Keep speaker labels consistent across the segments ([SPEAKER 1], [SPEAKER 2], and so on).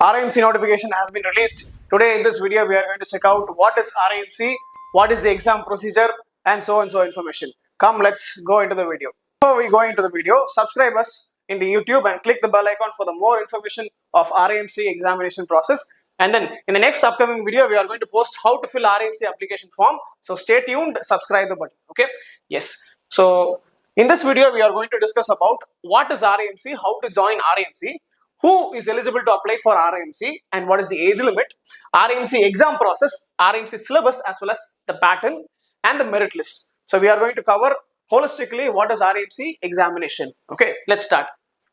[SPEAKER 1] RIMC notification has been released. Today in this video we are going to check out what is RIMC, what is the exam procedure and so information. Come, let's go into the video. Before we go into the video, subscribe us in the YouTube and click the bell icon for the more information of RIMC examination process. And then in the next upcoming video we are going to post how to fill RIMC application form. So stay tuned, subscribe the button. Okay, yes. So in this video we are going to discuss about what is RIMC, how to join RIMC, who is eligible to apply for RIMC and what is the age limit, RIMC exam process, RIMC syllabus as well as the pattern and the merit list. So we are going to cover holistically what is RIMC examination. Okay, let's start.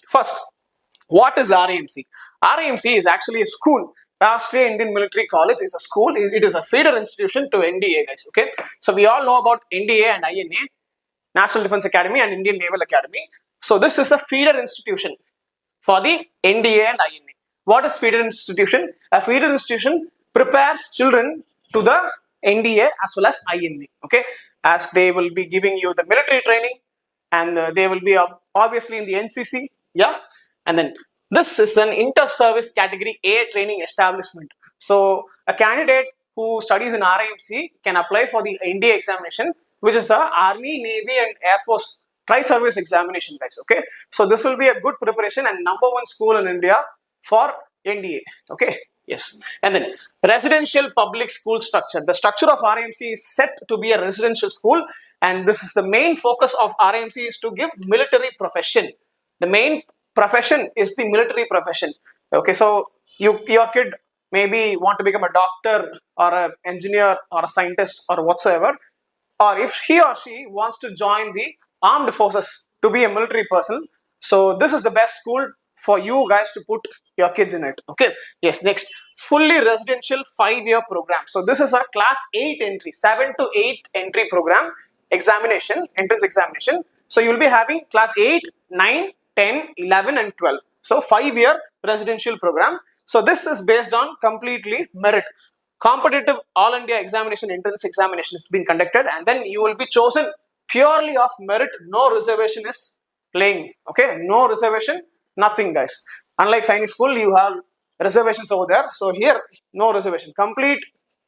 [SPEAKER 1] First, what is RIMC? RIMC is actually a school. Rashtriya Indian Military College is a school. It is a feeder institution to NDA, guys. Okay, so we all know about NDA and INA, National Defence Academy and Indian Naval Academy. So this is a feeder institution for the NDA and INA. What is feeder institution? A feeder institution prepares children to the NDA as well as INA. Okay, as they will be giving you the military training and they will be obviously in the NCC. Yeah, and then this is an inter-service category A training establishment. So a candidate who studies in RIMC can apply for the NDA examination, which is the Army, Navy and Air Force tri-service examination, guys. Okay, so this will be a good preparation and number one school in India for NDA. Okay, yes. And then residential public school structure. The structure of RIMC is set to be a residential school, and this is the main focus of RIMC is to give military profession. The main profession is the military profession. Okay, so your kid maybe want to become a doctor or an engineer or a scientist or whatsoever, or if he or she wants to join the armed forces to be a military person, so this is the best school for you guys to put your kids in it. Okay, yes. Next, fully residential 5-year program. So this is a class 8 entry, 7 to 8 entry program examination, entrance examination. So you will be having class 8, 9, 10, 11 and 12. So 5-year residential program. So this is based on completely merit. Competitive all India examination, entrance examination has been conducted, and then you will be chosen purely of merit. No reservation is playing. Okay, no reservation, nothing, guys. Unlike Sainik school, you have reservations over there. So here, no reservation, complete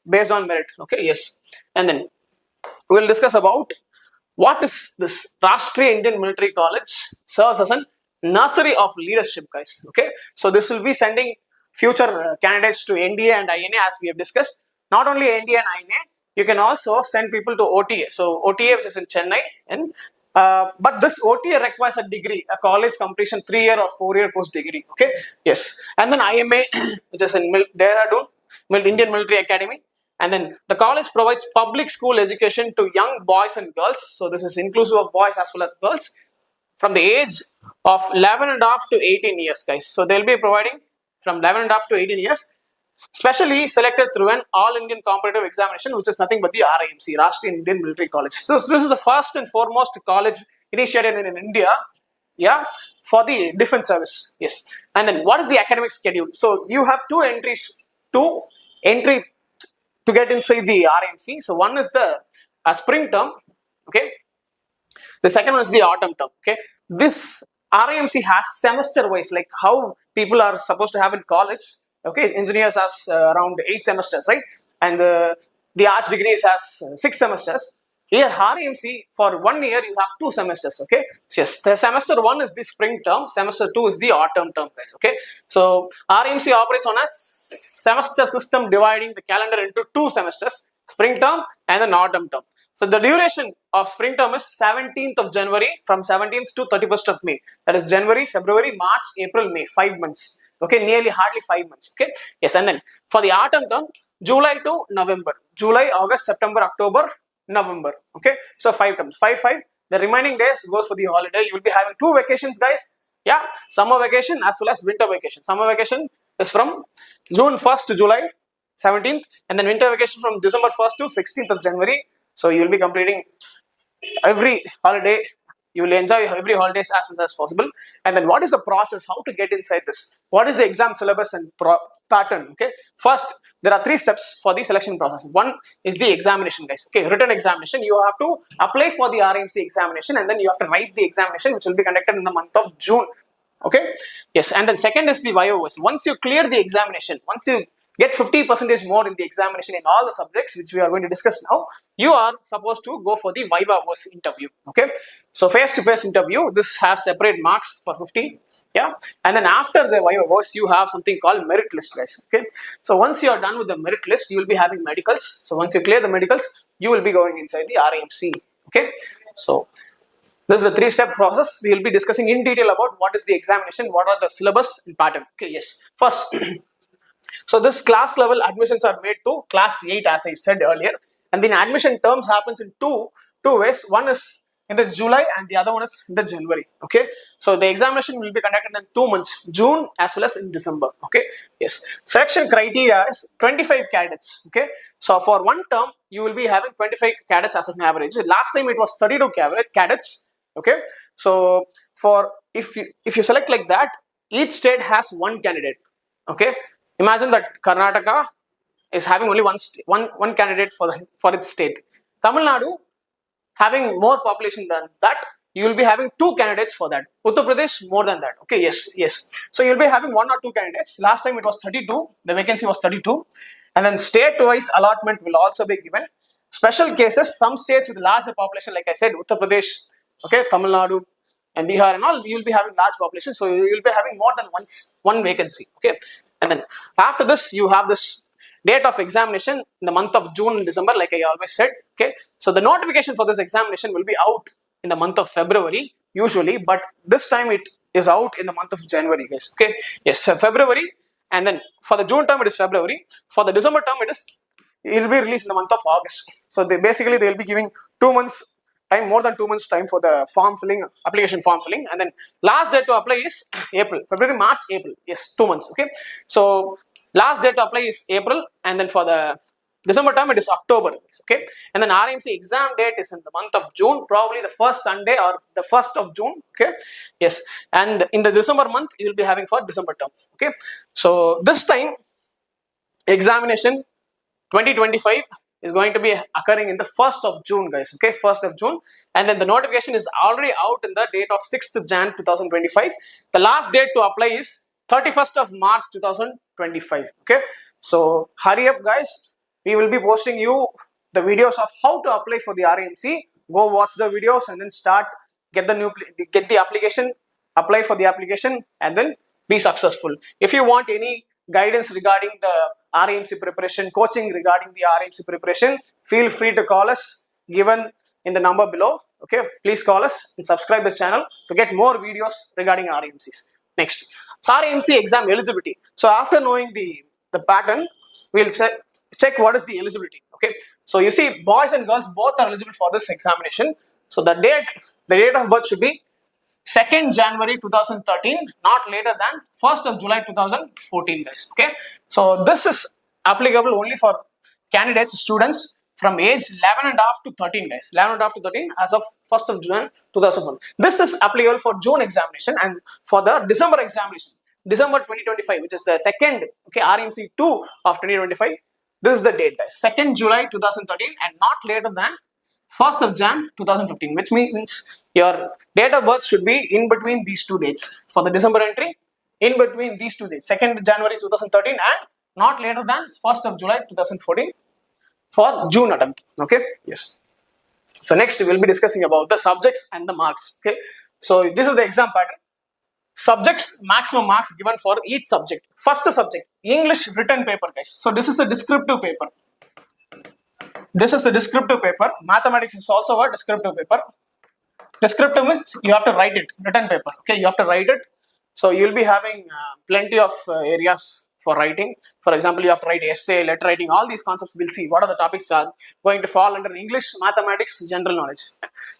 [SPEAKER 1] based on merit. Okay, yes. And then we will discuss about what is this. Rashtriya Indian Military College serves as a nursery of leadership, guys. Okay, so this will be sending future candidates to NDA and INA, as we have discussed. Not only NDA and INA, you can also send people to OTA. So OTA, which is in Chennai, and but this OTA requires a degree, a college completion, 3-year or 4-year post degree. Okay, yes. And then IMA, which is in Dehradun, Indian Military Academy. And then the college provides public school education to young boys and girls. So this is inclusive of boys as well as girls from the age of 11 and a half to 18 years, guys. So they'll be providing from 11 and a half to 18 years, specially selected through an all-Indian competitive examination, which is nothing but the RIMC, Rashtriya Indian Military College. So this is the first and foremost college initiated in India, yeah, for the defense service. Yes. And then what is the academic schedule? So you have two entry to get inside the RIMC. So one is the spring term, okay. The second one is the autumn term, okay. This RIMC has semester-wise, like how people are supposed to have in college. Okay, engineers has around 8 semesters, right? And the arts degrees has 6 semesters. Here, RIMC, for 1 year, you have 2 semesters, okay? Yes, the semester 1 is the spring term, semester 2 is the autumn term, guys, okay? So, RIMC operates on a semester system dividing the calendar into 2 semesters, spring term and then autumn term. So, the duration of spring term is 17th of January from 17th to 31st of May. That is January, February, March, April, May, 5 months. Okay, nearly hardly 5 months. Okay, yes. And then for the autumn term, July to November, July, August, September, October, November. Okay, so 5 terms, 5. The remaining days goes for the holiday. You will be having 2 vacations, guys. Yeah, summer vacation as well as winter vacation. Summer vacation is from June 1st to July 17th, and then winter vacation from December 1st to 16th of January. So you will be completing every holiday. You will enjoy every holidays as much as possible. And then what is the process? How to get inside this? What is the exam syllabus and pattern? Okay. First, there are 3 steps for the selection process. One is the examination, guys. Okay, written examination. You have to apply for the RIMC examination and then you have to write the examination, which will be conducted in the month of June. Okay, yes, and then second is the viva voice. Once you clear the examination, once you get 50% more in the examination in all the subjects which we are going to discuss now, you are supposed to go for the viva voice interview. Okay, so face to face interview, this has separate marks for 50. Yeah, and then after the viva voice you have something called merit list, guys. Okay, so once you are done with the merit list, you will be having medicals. So once you clear the medicals, you will be going inside the RIMC. Okay, so this is a three-step process. We will be discussing in detail about what is the examination, what are the syllabus and pattern. Okay, yes. First, so this class level admissions are made to class 8, as I said earlier, and then admission terms happens in two ways. One is in the July and the other one is in the January. Okay, so the examination will be conducted in 2 months, June as well as in December. Okay, yes. Selection criteria is 25 cadets. Okay, so for one term you will be having 25 cadets as an average. Last time it was 32 cadets. Okay, so for if you select like that, each state has one candidate. Okay, imagine that Karnataka is having only one candidate for its state. Tamil Nadu having more population than that, you will be having 2 candidates for that. Uttar Pradesh more than that. Okay, yes. So you will be having 1 or 2 candidates. Last time it was 32. The vacancy was 32, and then state-wise allotment will also be given. Special cases, some states with larger population, like I said, Uttar Pradesh, okay, Tamil Nadu and Bihar and all, you will be having large population, so you will be having more than one vacancy. Okay, and then after this you have this date of examination in the month of June and December, like I always said. Okay, so the notification for this examination will be out in the month of February usually, but this time it is out in the month of January, guys. Okay, yes, February, and then for the June term it is February. For the December term it will be released in the month of August. So they will be giving 2 months time, more than 2 months time for the form filling, application form filling, and then last date to apply is April, February, March, April. Yes, 2 months. Okay, so last date to apply is April, and then for the December term it is October. Okay, and then RIMC exam date is in the month of June, probably the first Sunday or the 1st of June. Okay, yes, and in the December month you will be having for December term. Okay, so this time examination 2025 is going to be occurring in the 1st of June, guys. Okay, 1st of June, and then the notification is already out in the date of 6th Jan 2025. The last date to apply is 31st of March 2025. Okay, so hurry up, guys. We will be posting you the videos of how to apply for the RIMC. Go watch the videos and then get the application, apply for the application, and then be successful. If you want any guidance regarding the RIMC preparation, coaching regarding the RIMC preparation, feel free to call us given in the number below. Okay, please call us and subscribe the channel to get more videos regarding RIMCs. Next, RIMC exam eligibility. So after knowing the pattern, we'll check what is the eligibility. Okay, so you see boys and girls both are eligible for this examination. So the date of birth should be 2nd January 2013, not later than 1st of July 2014, guys. Okay, so this is applicable only for candidates, students from age 11 and a half to 13, guys. 11 and a half to 13 as of 1st of June 2001. This is applicable for June examination, and for the December examination, December 2025, which is the second, okay, RIMC 2 of 2025. This is the date, guys. 2nd July 2013 and not later than 1st of Jan 2015, which means your date of birth should be in between these 2 dates. For the December entry, in between these 2 dates, 2nd January 2013 and not later than 1st of July 2014 for June attempt. Okay, yes. So next we will be discussing about the subjects and the marks. Okay, so this is the exam pattern. Subjects, maximum marks given for each subject. First subject, English written paper, guys. So this is the descriptive paper. This is the descriptive paper. Mathematics is also a descriptive paper. Descriptive means you have to write it, written paper. Okay, you have to write it. So you will be having plenty of areas for writing. For example, you have to write essay, letter writing, all these concepts. We'll see what are the topics are going to fall under English, mathematics, general knowledge,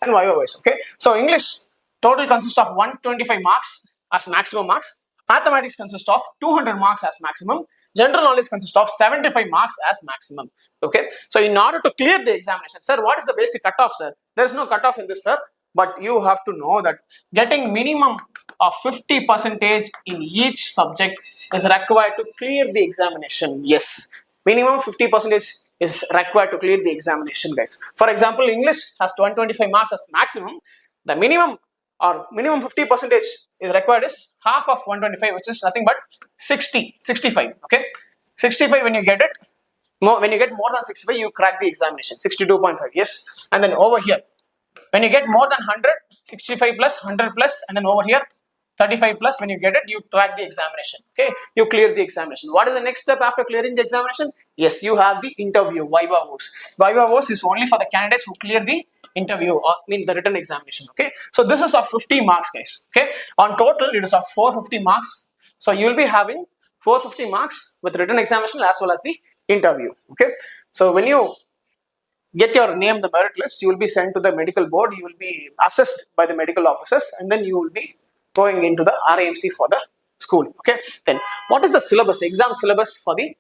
[SPEAKER 1] and vice. Okay, so English total consists of 125 marks as maximum marks. Mathematics consists of 200 marks as maximum. General knowledge consists of 75 marks as maximum. Okay, so in order to clear the examination, sir, what is the basic cutoff, sir? There is no cutoff in this, sir, but you have to know that getting minimum of 50% in each subject is required to clear the examination. Yes, minimum 50% is required to clear the examination, guys. For example, English has 125 marks as maximum. The minimum or minimum 50 percentage is required is half of 125, which is nothing but 65. Okay, 65 when you get it, when you get more than 65, you crack the examination. 62.5, yes. And then over here, when you get more than 100, 65 plus, 100 plus, and then over here 35 plus, when you get it, you crack the examination. Okay, you clear the examination. What is the next step after clearing the examination? Yes, you have the interview, viva voce. Viva voce is only for the candidates who clear the interview, or the written examination. Okay, so this is of 50 marks, guys. Okay, on total it is of 450 marks. So you will be having 450 marks with written examination as well as the interview. Okay, so when you get your name the merit list, you will be sent to the medical board, you will be assessed by the medical officers, and then you will be going into the RIMC for the school. Okay, then what is the syllabus, the exam syllabus for the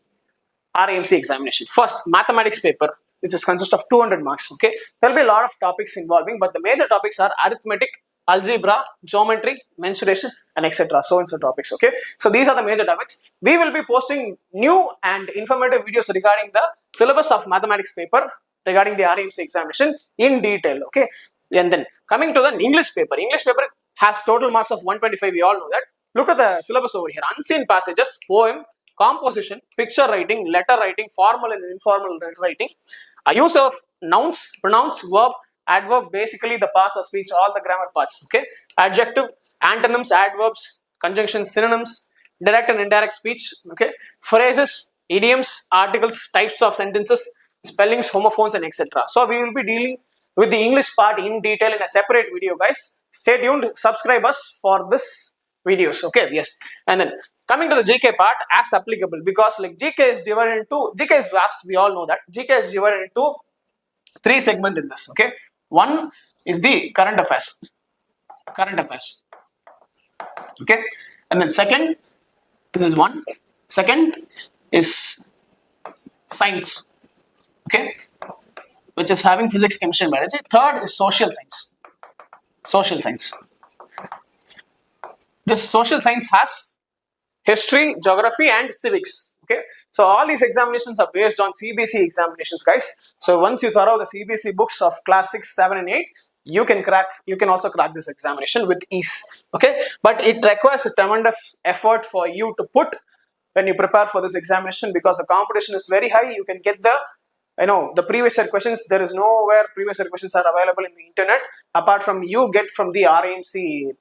[SPEAKER 1] RIMC examination? First, mathematics paper, which is consist of 200 marks. Okay, there will be a lot of topics involving, but the major topics are arithmetic, algebra, geometry, mensuration, and etc. So and so topics. Okay, so these are the major topics. We will be posting new and informative videos regarding the syllabus of mathematics paper, regarding the RIMC examination in detail. Okay, and then coming to the English paper. English paper has total marks of 125. We all know that. Look at the syllabus over here. Unseen passages, poem, composition, picture writing, letter writing, formal and informal writing, use of nouns, pronouns, verb, adverb, basically the parts of speech, all the grammar parts. Okay, adjective, antonyms, adverbs, conjunctions, synonyms, direct and indirect speech. Okay, phrases, idioms, articles, types of sentences, spellings, homophones, and etc. So we will be dealing with the English part in detail in a separate video, guys. Stay tuned, subscribe us for this videos. Okay, yes. And then coming to the GK part, as applicable, because like GK is divided into, GK is vast, we all know that. GK is divided into 3 segments in this. Okay, one is the current affairs. Okay, and then second, this is one. Second is science. Okay, which is having physics, chemistry, and biology. Third is social science. This social science has history, geography, and civics. Okay, so all these examinations are based on CBSE examinations, guys. So once you thorough the CBSE books of class 6, 7, and 8, you can also crack this examination with ease. Okay, but it requires a tremendous effort for you to put when you prepare for this examination, because the competition is very high. You can get the previous year questions. There is nowhere previous year questions are available in the internet apart from you get from the RIMC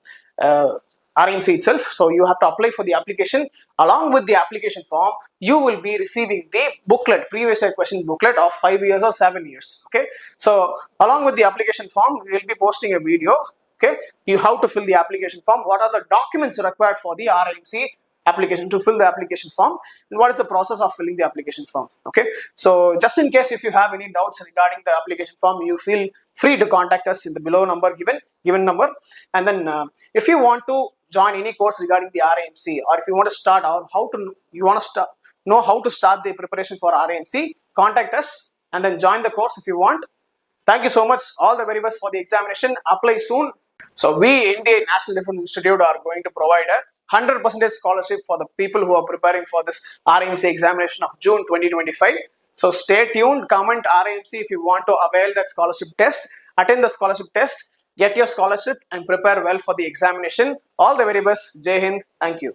[SPEAKER 1] itself. So you have to apply for the application. Along with the application form, you will be receiving the booklet, previous year question booklet of 5 years or 7 years. Okay, so along with the application form, we will be posting a video. Okay, you have to fill the application form. What are the documents required for the RIMC application, to fill the application form, and what is the process of filling the application form. Okay, so just in case if you have any doubts regarding the application form, you feel free to contact us in the below number, given number. And then if you want to join any course regarding the RIMC, or if you want to start out know how to start the preparation for RIMC, contact us and then join the course if you want. Thank you so much. All the very best for the examination. Apply soon. So we, India National Defence Institute, are going to provide a 100% scholarship for the people who are preparing for this RIMC examination of June 2025. So stay tuned, comment RIMC if you want to avail that scholarship test, attend the scholarship test, get your scholarship and prepare well for the examination. All the very best. Jai Hind. Thank you.